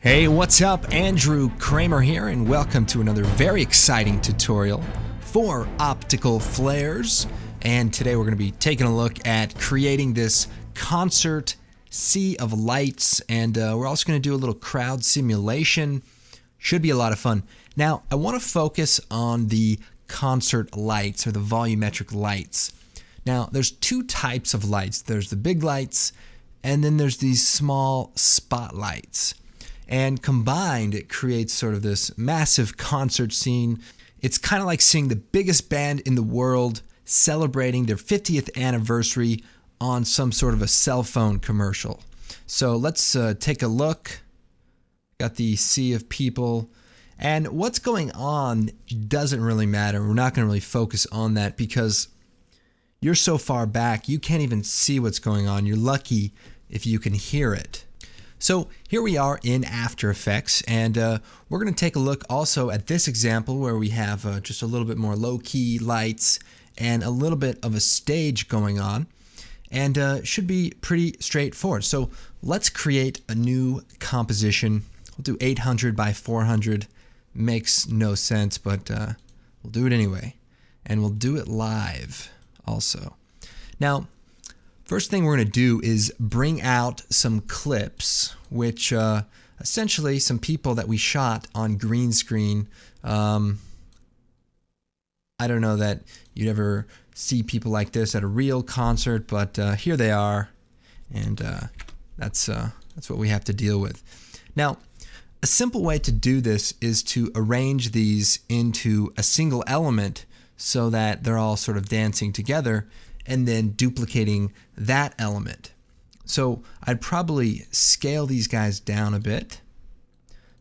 Hey, what's up? Andrew Kramer here, and welcome to another very exciting tutorial for optical flares. And today we're going to be taking a look at creating this concert sea of lights, and we're also going to do a little crowd simulation. Should be a lot of fun. Now, I want to focus on the concert lights, or the volumetric lights. Now, there's two types of lights. There's the big lights, and then there's these small spotlights. And combined, it creates sort of this massive concert scene. It's kind of like seeing the biggest band in the world celebrating their 50th anniversary on some sort of a cell phone commercial. So let's take a look. Got the sea of people. And what's going on doesn't really matter. We're not going to really focus on that because you're so far back, you can't even see what's going on. You're lucky if you can hear it. So here we are in After Effects, and we're going to take a look also at this example where we have just a little bit more low-key lights and a little bit of a stage going on, and should be pretty straightforward. So let's create a new composition. We'll do 800 by 400. Makes no sense, but we'll do it anyway, and we'll do it live also. Now, first thing we're going to do is bring out some clips, which essentially some people that we shot on green screen. I don't know that you'd ever see people like this at a real concert, but here they are, and that's what we have to deal with. Now, a simple way to do this is to arrange these into a single element so that they're all sort of dancing together, and then duplicating that element. So I'd probably scale these guys down a bit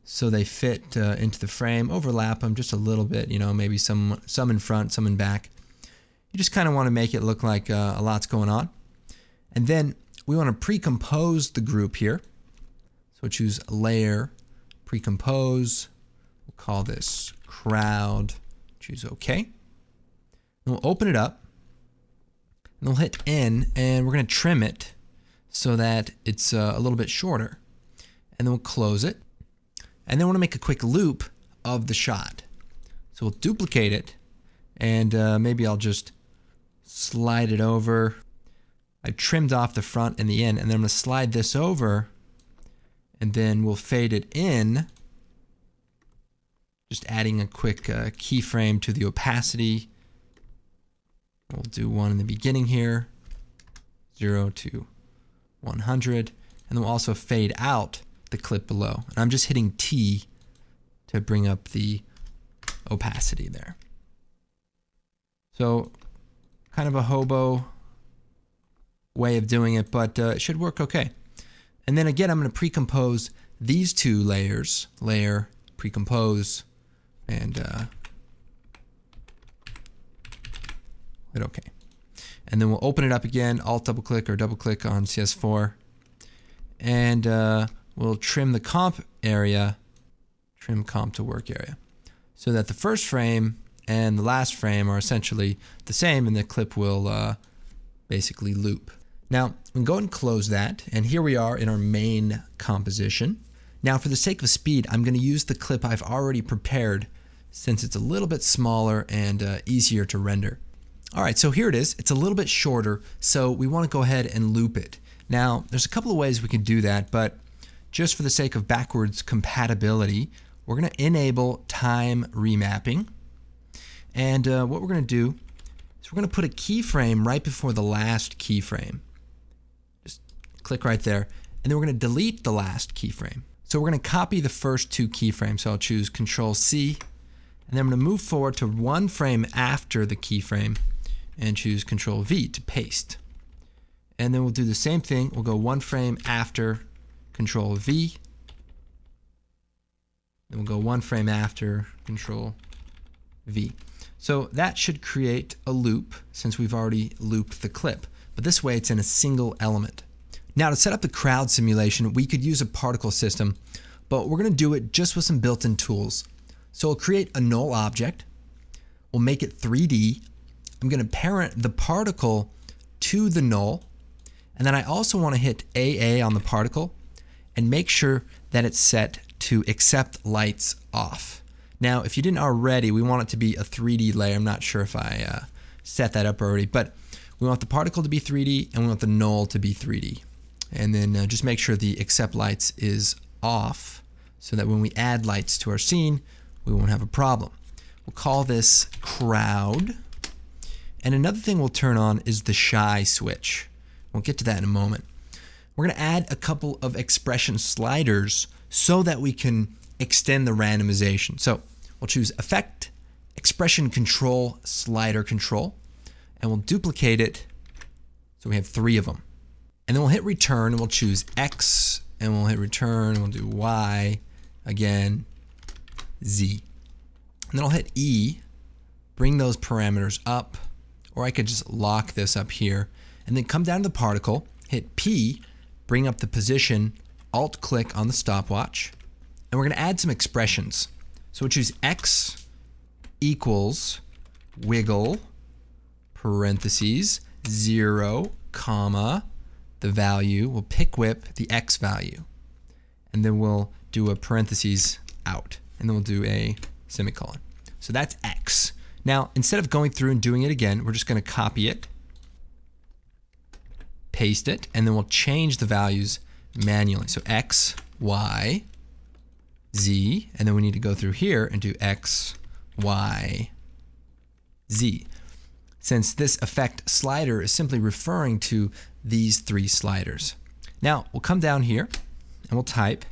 so they fit into the frame, overlap them just a little bit, you know, maybe some in front, some in back. You just kind of want to make it look like a lot's going on. And then we want to pre-compose the group here. So choose Layer, Pre-compose. We'll call this Crowd. Choose OK. And we'll open it up. And we'll hit N, and we're going to trim it so that it's a little bit shorter. And then we'll close it. And then we want to make a quick loop of the shot. So we'll duplicate it, and maybe I'll just slide it over. I trimmed off the front and the end, and then I'm going to slide this over, and then we'll fade it in, just adding a quick keyframe to the opacity. We'll do one in the beginning here, 0 to 100, and then we'll also fade out the clip below. And I'm just hitting T to bring up the opacity there. So kind of a hobo way of doing it, but it should work okay. And then again, I'm going to pre-compose these two layers, layer, pre-compose, and hit OK. And then we'll open it up again, Alt double click or double click on CS4, and we'll trim the comp area, trim comp to work area, so that the first frame and the last frame are essentially the same, and the clip will basically loop. Now, we can go ahead and close that, and here we are in our main composition. Now, for the sake of speed, I'm going to use the clip I've already prepared since it's a little bit smaller and easier to render. All right, so here it is. It's a little bit shorter, so we want to go ahead and loop it. Now, there's a couple of ways we can do that, but just for the sake of backwards compatibility, we're going to enable time remapping. And what we're going to do is we're going to put a keyframe right before the last keyframe. Just click right there, and then we're going to delete the last keyframe. So we're going to copy the first two keyframes. So I'll choose Control-C, and then I'm going to move forward to one frame after the keyframe, and choose Control-V to paste. And then we'll do the same thing. We'll go one frame after, Control-V. Then we'll go one frame after, Control-V. So that should create a loop since we've already looped the clip. But this way it's in a single element. Now to set up the crowd simulation, we could use a particle system, but we're going to do it just with some built-in tools. So we'll create a null object. We'll make it 3D. I'm going to parent the particle to the null, and then I also want to hit AA on the particle and make sure that it's set to accept lights off. Now, if you didn't already, we want it to be a 3D layer. I'm not sure if I set that up already, but we want the particle to be 3D and we want the null to be 3D. And then just make sure the accept lights is off so that when we add lights to our scene, we won't have a problem. We'll call this crowd. And another thing we'll turn on is the shy switch. We'll get to that in a moment. We're going to add a couple of expression sliders so that we can extend the randomization. So we'll choose Effect, Expression Control, Slider Control, and we'll duplicate it so we have 3 of them. And then we'll hit return and we'll choose X, and we'll hit return and we'll do Y, again, Z. And then I'll hit E, bring those parameters up, or I could just lock this up here, and then come down to the particle, hit P, bring up the position, Alt-click on the stopwatch, and we're going to add some expressions. So we'll choose X equals wiggle, parentheses, 0, comma, the value, we'll pick whip the X value, and then we'll do a parentheses out, and then we'll do a semicolon. So that's X. Now, instead of going through and doing it again, we're just going to copy it, paste it, and then we'll change the values manually. So X, Y, Z, and then we need to go through here and do X, Y, Z. Since this effect slider is simply referring to these 3 sliders. Now, we'll come down here and we'll type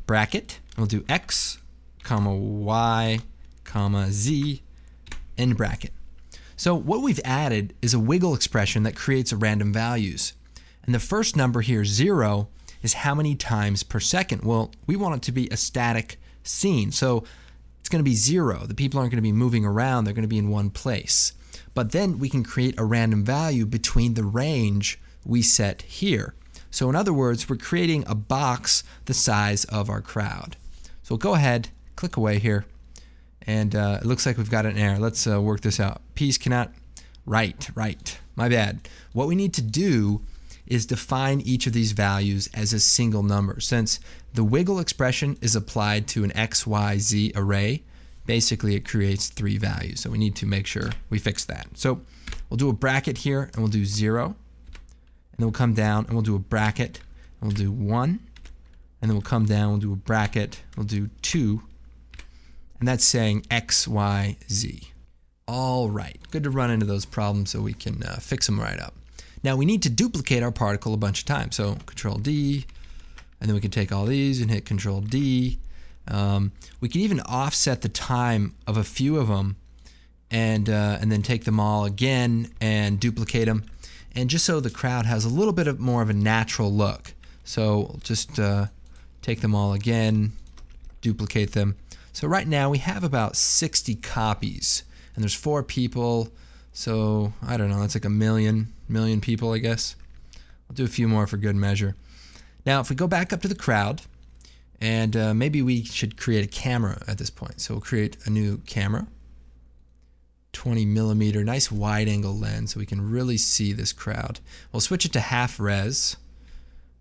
bracket, and we'll do X, comma, Y, comma, Z, end bracket. So what we've added is a wiggle expression that creates a random values. And the first number here, 0, is how many times per second. Well, we want it to be a static scene. So it's going to be 0. The people aren't going to be moving around. They're going to be in one place. But then we can create a random value between the range we set here. So in other words, we're creating a box the size of our crowd. So we'll go ahead, click away here, and it looks like we've got an error. Let's work this out. P's cannot, right, my bad. What we need to do is define each of these values as a single number. Since the wiggle expression is applied to an X, Y, Z array, basically it creates 3 values. So we need to make sure we fix that. So we'll do a bracket here and we'll do 0. And then we'll come down and we'll do a bracket and we'll do 1. And then we'll come down, we'll do a bracket, we'll do 2. And that's saying X, Y, Z. All right, good to run into those problems so we can fix them right up. Now we need to duplicate our particle a bunch of times. So Control D, and then we can take all these and hit Control D. We can even offset the time of a few of them and then take them all again and duplicate them. And just so the crowd has a little bit more of a natural look. So just take them all again, duplicate them. So right now we have about 60 copies, and there's 4 people, so I don't know, that's like a million people, I guess. I'll do a few more for good measure. Now if we go back up to the crowd, and maybe we should create a camera at this point. So we'll create a new camera, 20 millimeter, nice wide angle lens so we can really see this crowd. We'll switch it to half res,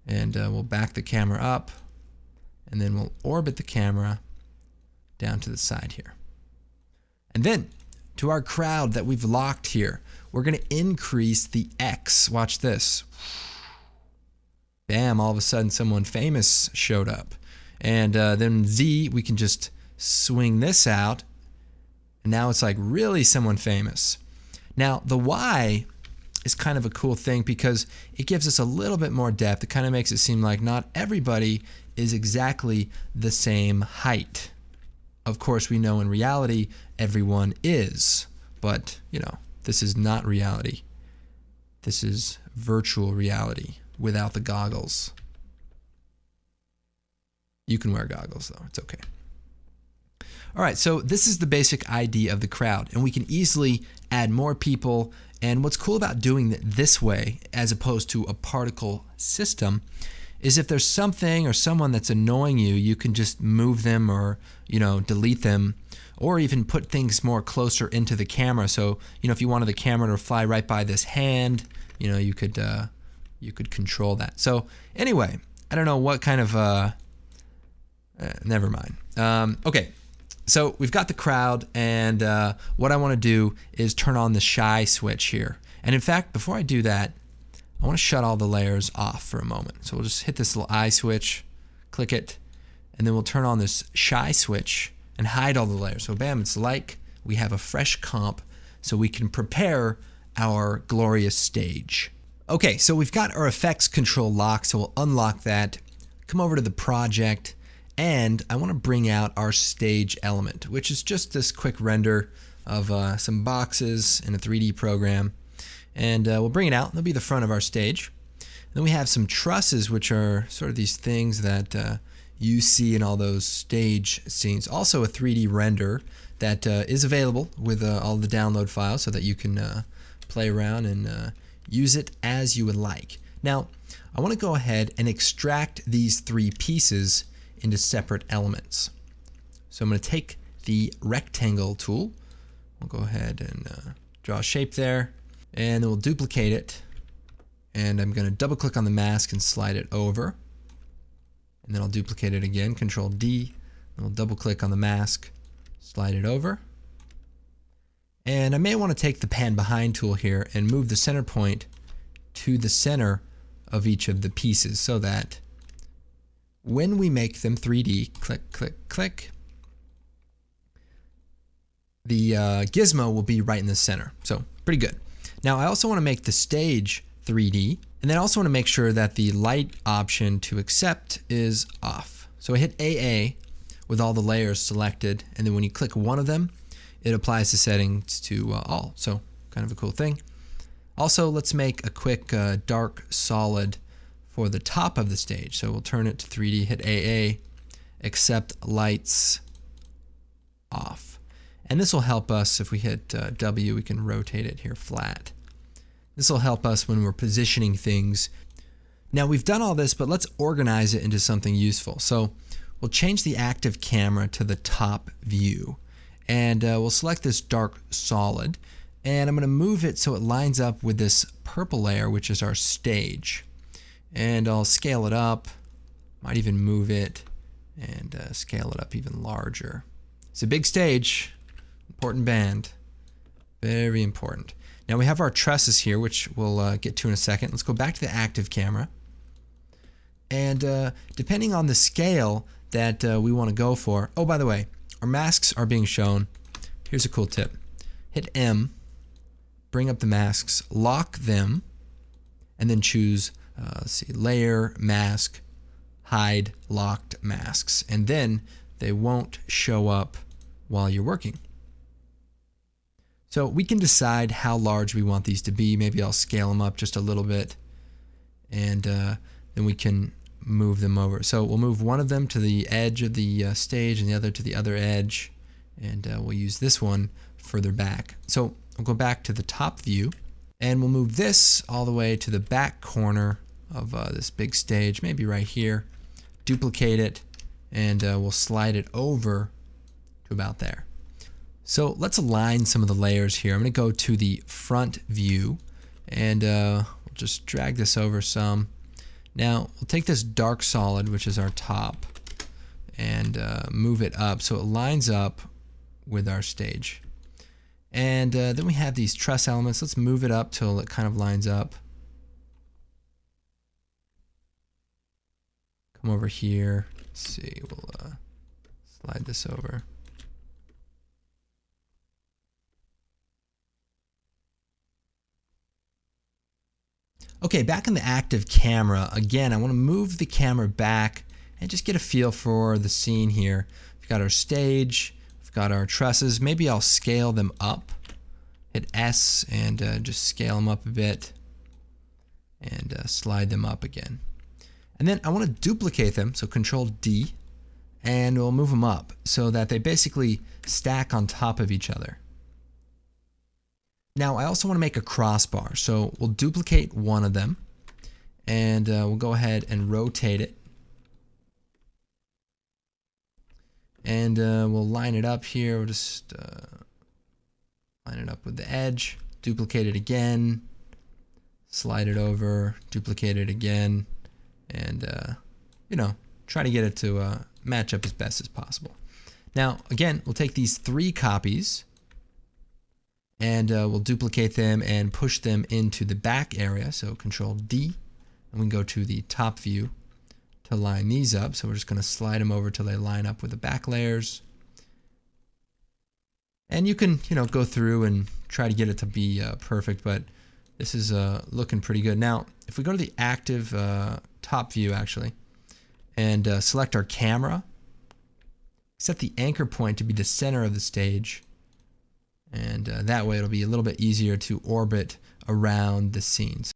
and we'll back the camera up, and then we'll orbit the camera down to the side here. And then to our crowd that we've locked here, we're going to increase the X. Watch this. Bam, all of a sudden someone famous showed up. And then Z, we can just swing this out, and now it's like really someone famous. Now the Y is kind of a cool thing because it gives us a little bit more depth. It kind of makes it seem like not everybody is exactly the same height. Of course, we know in reality everyone is, but you know, this is not reality. This is virtual reality without the goggles. You can wear goggles though, it's okay. All right, so this is the basic idea of the crowd, and we can easily add more people. And what's cool about doing it this way, as opposed to a particle system, is if there's something or someone that's annoying you, you can just move them or, you know, delete them, or even put things more closer into the camera. So, you know, if you wanted the camera to fly right by this hand, you know, you could control that. So anyway, I don't know what kind of Never mind. Okay, so we've got the crowd, and what I want to do is turn on the shy switch here. And in fact, before I do that, I want to shut all the layers off for a moment. So we'll just hit this little eye switch, click it, and then we'll turn on this shy switch and hide all the layers. So bam, it's like we have a fresh comp so we can prepare our glorious stage. Okay, so we've got our effects control locked, so we'll unlock that, come over to the project, and I want to bring out our stage element, which is just this quick render of some boxes in a 3D program. And we'll bring it out. They'll be the front of our stage. And then we have some trusses, which are sort of these things that you see in all those stage scenes. Also a 3D render that is available with all the download files so that you can play around and use it as you would like. Now, I want to go ahead and extract these three pieces into separate elements. So I'm going to take the rectangle tool. We'll go ahead and draw a shape there. And then we'll duplicate it, and I'm going to double click on the mask and slide it over, and then I'll duplicate it again, Control D, and we'll double click on the mask, slide it over, and I may want to take the pan behind tool here and move the center point to the center of each of the pieces so that when we make them 3D, click, click, click, the gizmo will be right in the center. So pretty good. Now I also want to make the stage 3D, and then I also want to make sure that the light option to accept is off. So I hit AA with all the layers selected, and then when you click one of them, it applies the settings to all. So kind of a cool thing. Also, let's make a quick dark solid for the top of the stage. So we'll turn it to 3D, hit AA, accept lights off. And this will help us if we hit W, we can rotate it here flat. This will help us when we're positioning things. Now we've done all this, but let's organize it into something useful. So we'll change the active camera to the top view, and we'll select this dark solid, and I'm going to move it so it lines up with this purple layer, which is our stage. And I'll scale it up, might even move it and scale it up even larger. It's a big stage. Important band, very important. Now we have our trusses here, which we'll get to in a second. Let's go back to the active camera. And depending on the scale that we want to go for, oh, by the way, our masks are being shown. Here's a cool tip. Hit M, bring up the masks, lock them, and then choose, let's see, layer, mask, hide, locked masks. And then they won't show up while you're working. So we can decide how large we want these to be. Maybe I'll scale them up just a little bit, and then we can move them over. So we'll move one of them to the edge of the stage and the other to the other edge, and we'll use this one further back. So we'll go back to the top view, and we'll move this all the way to the back corner of this big stage, maybe right here. Duplicate it, and we'll slide it over to about there. So let's align some of the layers here. I'm going to go to the front view, and we'll just drag this over some. Now we'll take this dark solid, which is our top, and move it up so it lines up with our stage. And then we have these truss elements. Let's move it up till it kind of lines up. Come over here. Let's see, we'll slide this over. Okay, back in the active camera, again, I want to move the camera back and just get a feel for the scene here. We've got our stage, we've got our trusses. Maybe I'll scale them up. Hit S and just scale them up a bit and slide them up again. And then I want to duplicate them, so Control D, and we'll move them up so that they basically stack on top of each other. Now I also want to make a crossbar, so we'll duplicate one of them, and we'll go ahead and rotate it. And we'll line it up here. We'll just line it up with the edge, duplicate it again, slide it over, duplicate it again, and you know, try to get it to match up as best as possible. Now, again, we'll take these 3 copies and we'll duplicate them and push them into the back area. So Control D, and we can go to the top view to line these up. So we're just going to slide them over till they line up with the back layers. And you can, go through and try to get it to be perfect, but this is looking pretty good. Now, if we go to the active top view actually, and select our camera, set the anchor point to be the center of the stage, and that way it'll be a little bit easier to orbit around the scenes.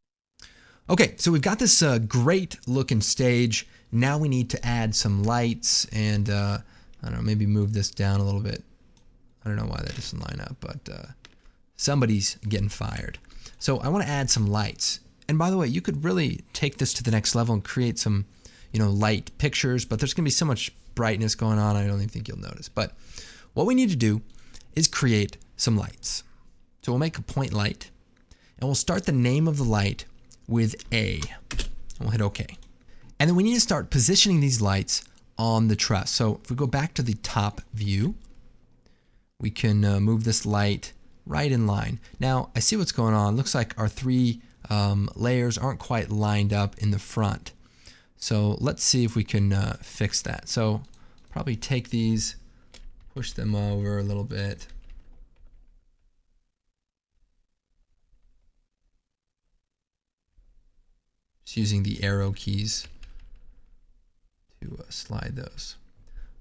Okay, so we've got this great looking stage. Now we need to add some lights and I don't know, maybe move this down a little bit. I don't know why that doesn't line up, but somebody's getting fired. So I want to add some lights. And by the way, you could really take this to the next level and create some, light pictures, but there's going to be so much brightness going on, I don't even think you'll notice. But what we need to do is create some lights. So we'll make a point light, and we'll start the name of the light with A. And we'll hit OK. And then we need to start positioning these lights on the truss. So if we go back to the top view, we can move this light right in line. Now, I see what's going on. Looks like our 3 layers aren't quite lined up in the front. So let's see if we can fix that. So probably take these, push them over a little bit. Just using the arrow keys to slide those.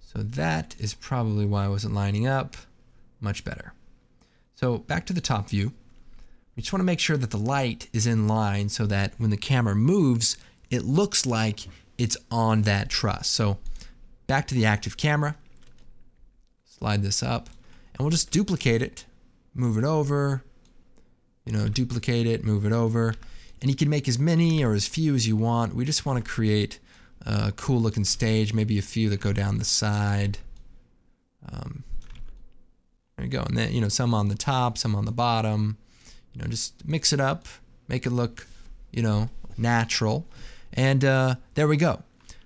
So that is probably why I wasn't lining up. Much better. So back to the top view. We just want to make sure that the light is in line so that when the camera moves, it looks like it's on that truss. So back to the active camera, slide this up, and we'll just duplicate it, move it over, duplicate it, move it over, and you can make as many or as few as you want. We just want to create a cool looking stage, maybe a few that go down the side. There you go, and then some on the top, some on the bottom. Just mix it up, make it look, natural, and there we go.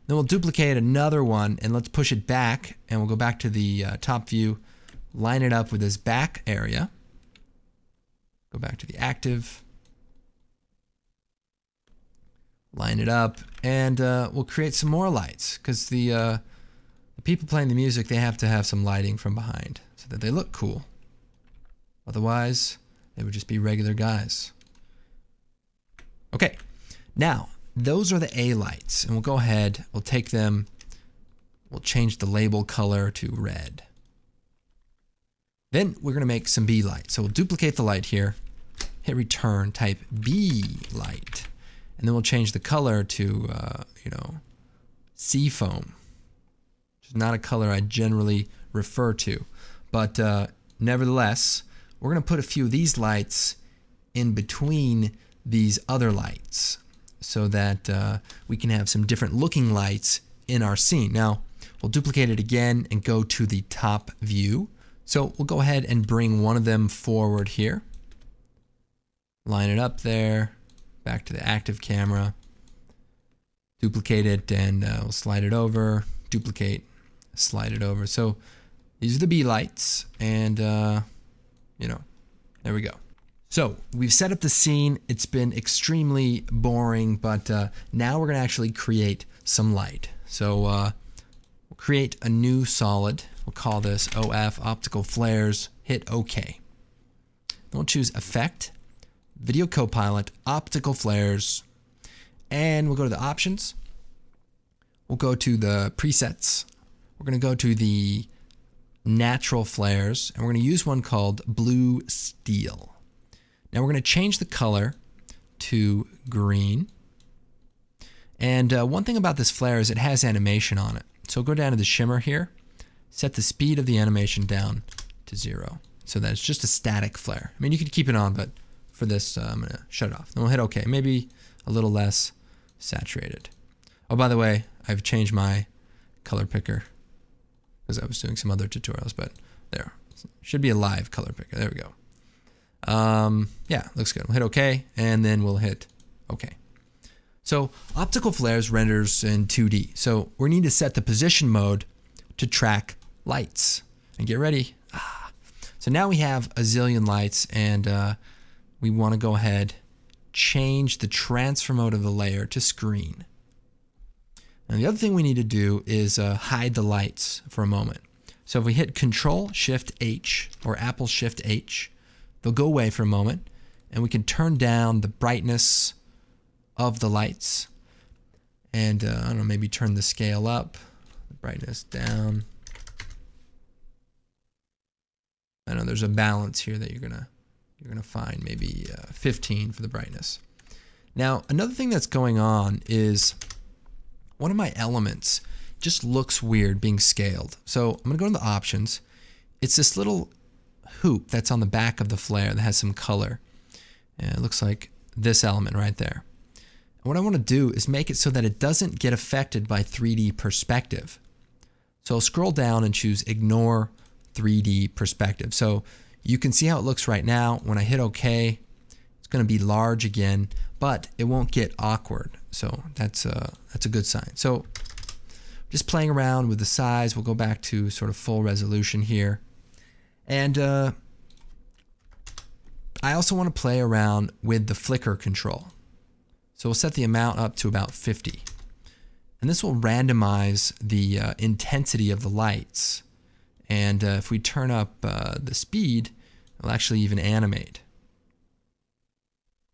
Then we'll duplicate another one, and let's push it back, and we'll go back to the top view, line it up with this back area. Go back to the active, line it up, and we'll create some more lights because the people playing the music, they have to have some lighting from behind so that they look cool. Otherwise, they would just be regular guys. Okay, now those are the A lights, and we'll go ahead, we'll take them, we'll change the label color to red. Then we're going to make some B lights. So we'll duplicate the light here, hit return, type B light, and then we'll change the color to, sea foam, which is not a color I generally refer to, but nevertheless, we're going to put a few of these lights in between these other lights so that we can have some different looking lights in our scene. Now, we'll duplicate it again and go to the top view. So we'll go ahead and bring one of them forward here. Line it up there, back to the active camera, duplicate it, and we'll slide it over, duplicate, slide it over. So these are the B lights, and there we go. So we've set up the scene. It's been extremely boring, but now we're going to actually create some light. So we'll create a new solid. We'll call this OF, Optical Flares. Hit OK. Then we'll choose Effect, Video Copilot, Optical Flares, and we'll go to the options. We'll go to the presets. We're going to go to the natural flares, and we're going to use one called Blue Steel. Now we're going to change the color to green. And one thing about this flare is it has animation on it. So go down to the shimmer here, set the speed of the animation down to 0 so that it's just a static flare. I mean, you could keep it on, but for this, I'm going to shut it off. Then we'll hit OK. Maybe a little less saturated. Oh, by the way, I've changed my color picker because I was doing some other tutorials, but there. Should be a live color picker. There we go. Yeah, looks good. We'll hit OK, and then we'll hit OK. So optical flares renders in 2D. So we need to set the position mode to track lights. And get ready. So now we have a zillion lights, and we want to go ahead, change the transfer mode of the layer to screen. And the other thing we need to do is hide the lights for a moment. So if we hit Control Shift H or Apple Shift H, they'll go away for a moment, and we can turn down the brightness of the lights, and I don't know, maybe turn the scale up, the brightness down. I know there's a balance here that you're gonna find, maybe 15 for the brightness. Now another thing that's going on is one of my elements just looks weird being scaled. So I'm gonna go to the options. It's this little hoop that's on the back of the flare that has some color. And it looks like this element right there. And what I want to do is make it so that it doesn't get affected by 3D perspective. So I'll scroll down and choose Ignore 3D Perspective. So you can see how it looks right now. When I hit OK, it's going to be large again, but it won't get awkward. So that's a good sign. So just playing around with the size, we'll go back to sort of full resolution here. And I also want to play around with the flicker control. So we'll set the amount up to about 50. And this will randomize the intensity of the lights. And if we turn up the speed, it'll actually even animate.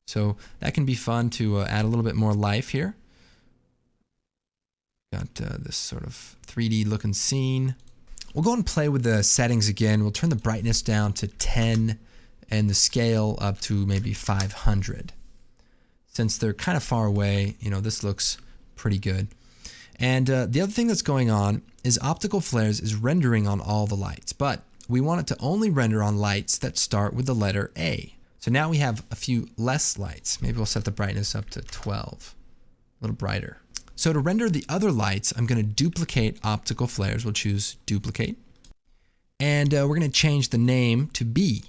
So that can be fun to add a little bit more life here. Got this sort of 3D looking scene. We'll go and play with the settings again. We'll turn the brightness down to 10 and the scale up to maybe 500. Since they're kind of far away, you know, this looks pretty good. And the other thing that's going on is optical flares is rendering on all the lights, but we want it to only render on lights that start with the letter A. So now we have a few less lights. Maybe we'll set the brightness up to 12, a little brighter. So to render the other lights, I'm going to duplicate optical flares. We'll choose duplicate. And we're going to change the name to B.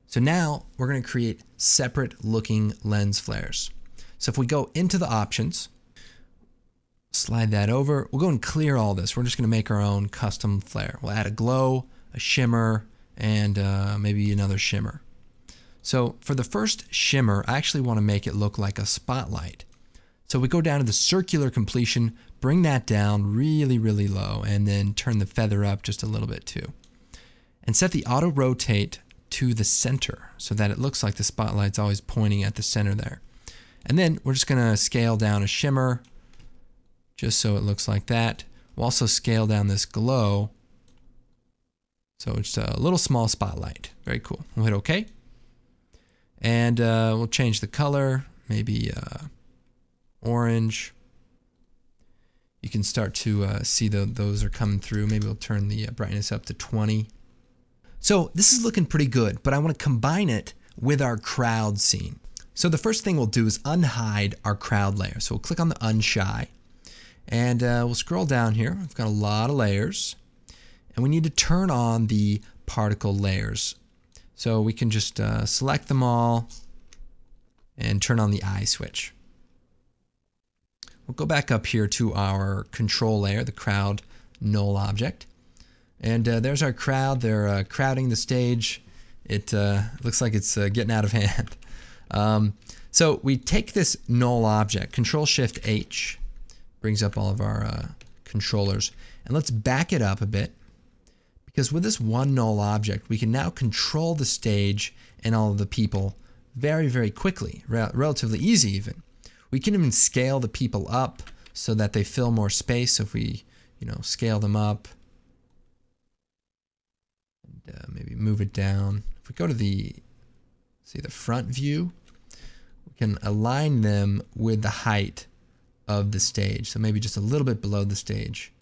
So now we're going to create separate looking lens flares. So if we go into the options, slide that over, we'll go and clear all this. We're just going to make our own custom flare. We'll add a glow, a shimmer, and maybe another shimmer. So for the first shimmer, I actually want to make it look like a spotlight. So we go down to the circular completion, bring that down really, really low, and then turn the feather up just a little bit too. And set the auto rotate to the center so that it looks like the spotlight's always pointing at the center there. And then we're just going to scale down a shimmer just so it looks like that. We'll also scale down this glow so it's a little small spotlight. Very cool. We'll hit OK. And we'll change the color, maybe orange. You can start to see those are coming through. Maybe we'll turn the brightness up to 20. So this is looking pretty good, but I want to combine it with our crowd scene. So the first thing we'll do is unhide our crowd layer. So we'll click on the unshy, and we'll scroll down here. We've got a lot of layers, and we need to turn on the particle layers. So we can just select them all and turn on the eye switch. We'll go back up here to our control layer, the crowd null object. And there's our crowd. They're crowding the stage. It looks like it's getting out of hand. So we take this null object, Control Shift H, brings up all of our controllers, and let's back it up a bit, because with this one null object, we can now control the stage and all of the people very, very quickly, relatively easy even. We can even scale the people up so that they fill more space. So if we, scale them up, and maybe move it down. If we go to the front view, we can align them with the height of the stage. So maybe just a little bit below the stage.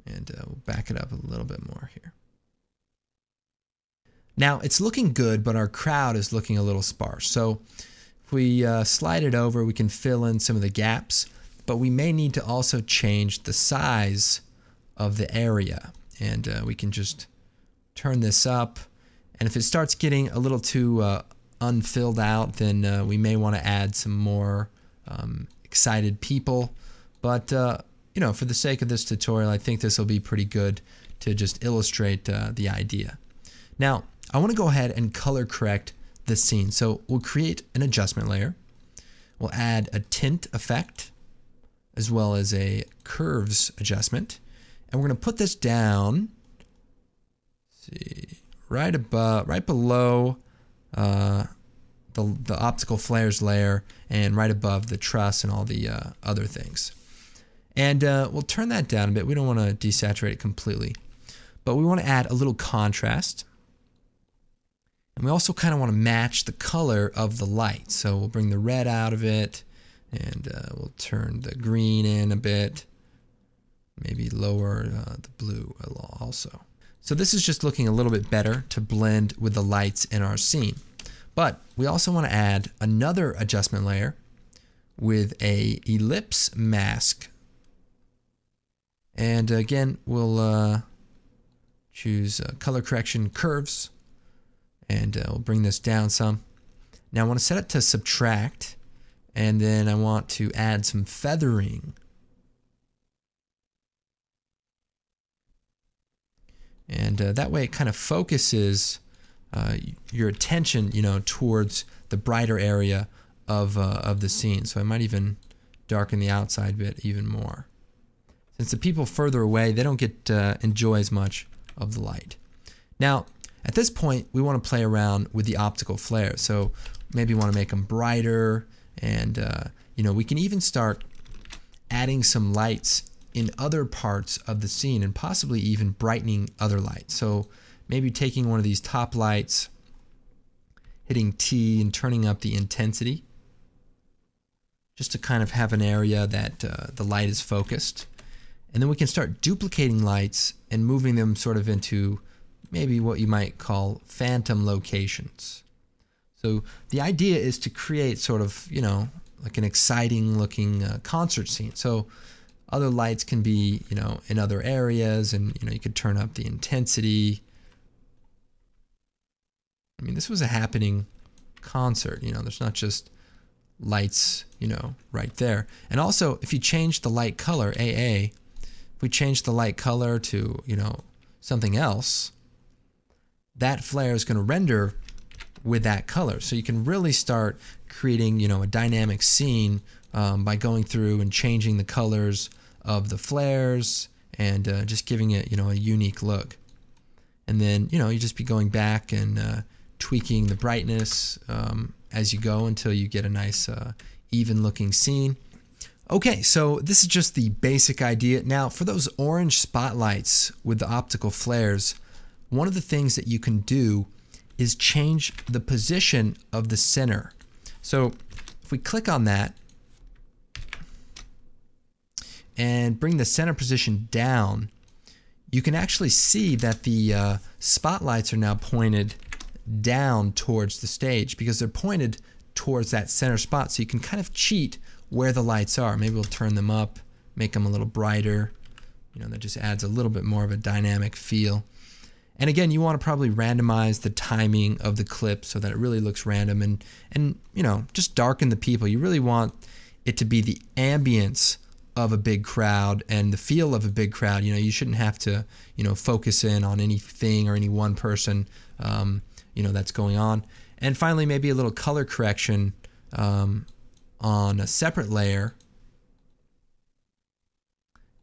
And we'll back it up a little bit more here. Now it's looking good, but our crowd is looking a little sparse. So if we slide it over, we can fill in some of the gaps, but we may need to also change the size of the area. And we can just turn this up. And if it starts getting a little too unfilled out, then we may want to add some more excited people. But you know, for the sake of this tutorial, I think this will be pretty good to just illustrate the idea. Now, I want to go ahead and color correct the scene. So we'll create an adjustment layer. We'll add a tint effect as well as a curves adjustment. And we're going to put this down, see, right below the optical flares layer and right above the truss and all the other things. And we'll turn that down a bit. We don't want to desaturate it completely, but we want to add a little contrast. And we also kind of want to match the color of the light. So we'll bring the red out of it, and we'll turn the green in a bit. Maybe lower the blue also. So this is just looking a little bit better to blend with the lights in our scene. But we also want to add another adjustment layer with a ellipse mask. And again, we'll choose color correction curves, and we'll bring this down some. Now I want to set it to subtract, and then I want to add some feathering. And that way it kind of focuses your attention, you know, towards the brighter area of the scene. So I might even darken the outside bit even more. Since the people further away, they don't get enjoy as much of the light. Now, at this point, we want to play around with the optical flares. So maybe want to make them brighter, and you know, we can even start adding some lights in other parts of the scene and possibly even brightening other lights. So maybe taking one of these top lights, hitting T and turning up the intensity just to kind of have an area that the light is focused. And then we can start duplicating lights and moving them sort of into maybe what you might call phantom locations. So the idea is to create sort of, you know, like an exciting looking concert scene. So other lights can be, you know, in other areas, and you know, you could turn up the intensity. I mean, this was a happening concert, you know, there's not just lights, you know, right there. And also, if you change the light color, AA, if we change the light color to, you know, something else, that flare is going to render with that color. So you can really start creating, you know, a dynamic scene by going through and changing the colors of the flares and just giving it, you know, a unique look. And then, you know, you just be going back and tweaking the brightness as you go until you get a nice even looking scene. Okay, so this is just the basic idea. Now, for those orange spotlights with the optical flares, one of the things that you can do is change the position of the center. So if we click on that and bring the center position down, you can actually see that the spotlights are now pointed down towards the stage because they're pointed towards that center spot. So you can kind of cheat where the lights are. Maybe we'll turn them up, make them a little brighter. You know, that just adds a little bit more of a dynamic feel. And again, you want to probably randomize the timing of the clip so that it really looks random, and you know, just darken the people. You really want it to be the ambience of a big crowd and the feel of a big crowd. You know, you shouldn't have to, you know, focus in on anything or any one person, you know, that's going on. And finally, maybe a little color correction on a separate layer,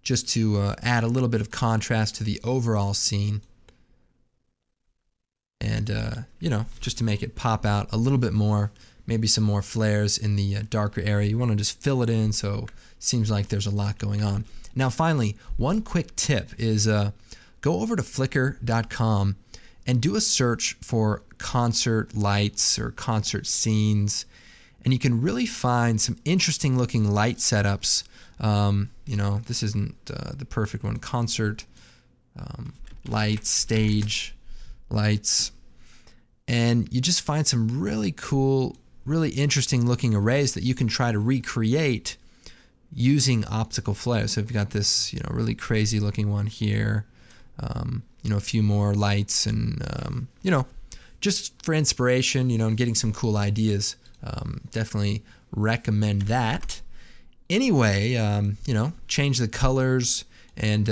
just to add a little bit of contrast to the overall scene. And, you know, just to make it pop out a little bit more, maybe some more flares in the darker area. You want to just fill it in so it seems like there's a lot going on. Now, finally, one quick tip is go over to Flickr.com and do a search for concert lights or concert scenes, and you can really find some interesting looking light setups. You know, this isn't the perfect one. Concert lights, stage lights, and you just find some really cool, really interesting looking arrays that you can try to recreate using optical flares. So we've got this, you know, really crazy looking one here, you know, a few more lights, and you know, just for inspiration, you know, and getting some cool ideas. Definitely recommend that. Anyway, you know, change the colors, and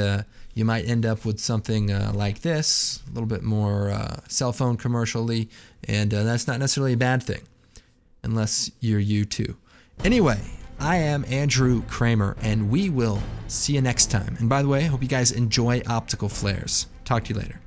you might end up with something like this, a little bit more cell phone commercially, and that's not necessarily a bad thing, unless you're you too. Anyway, I am Andrew Kramer, and we will see you next time. And by the way, I hope you guys enjoy optical flares. Talk to you later.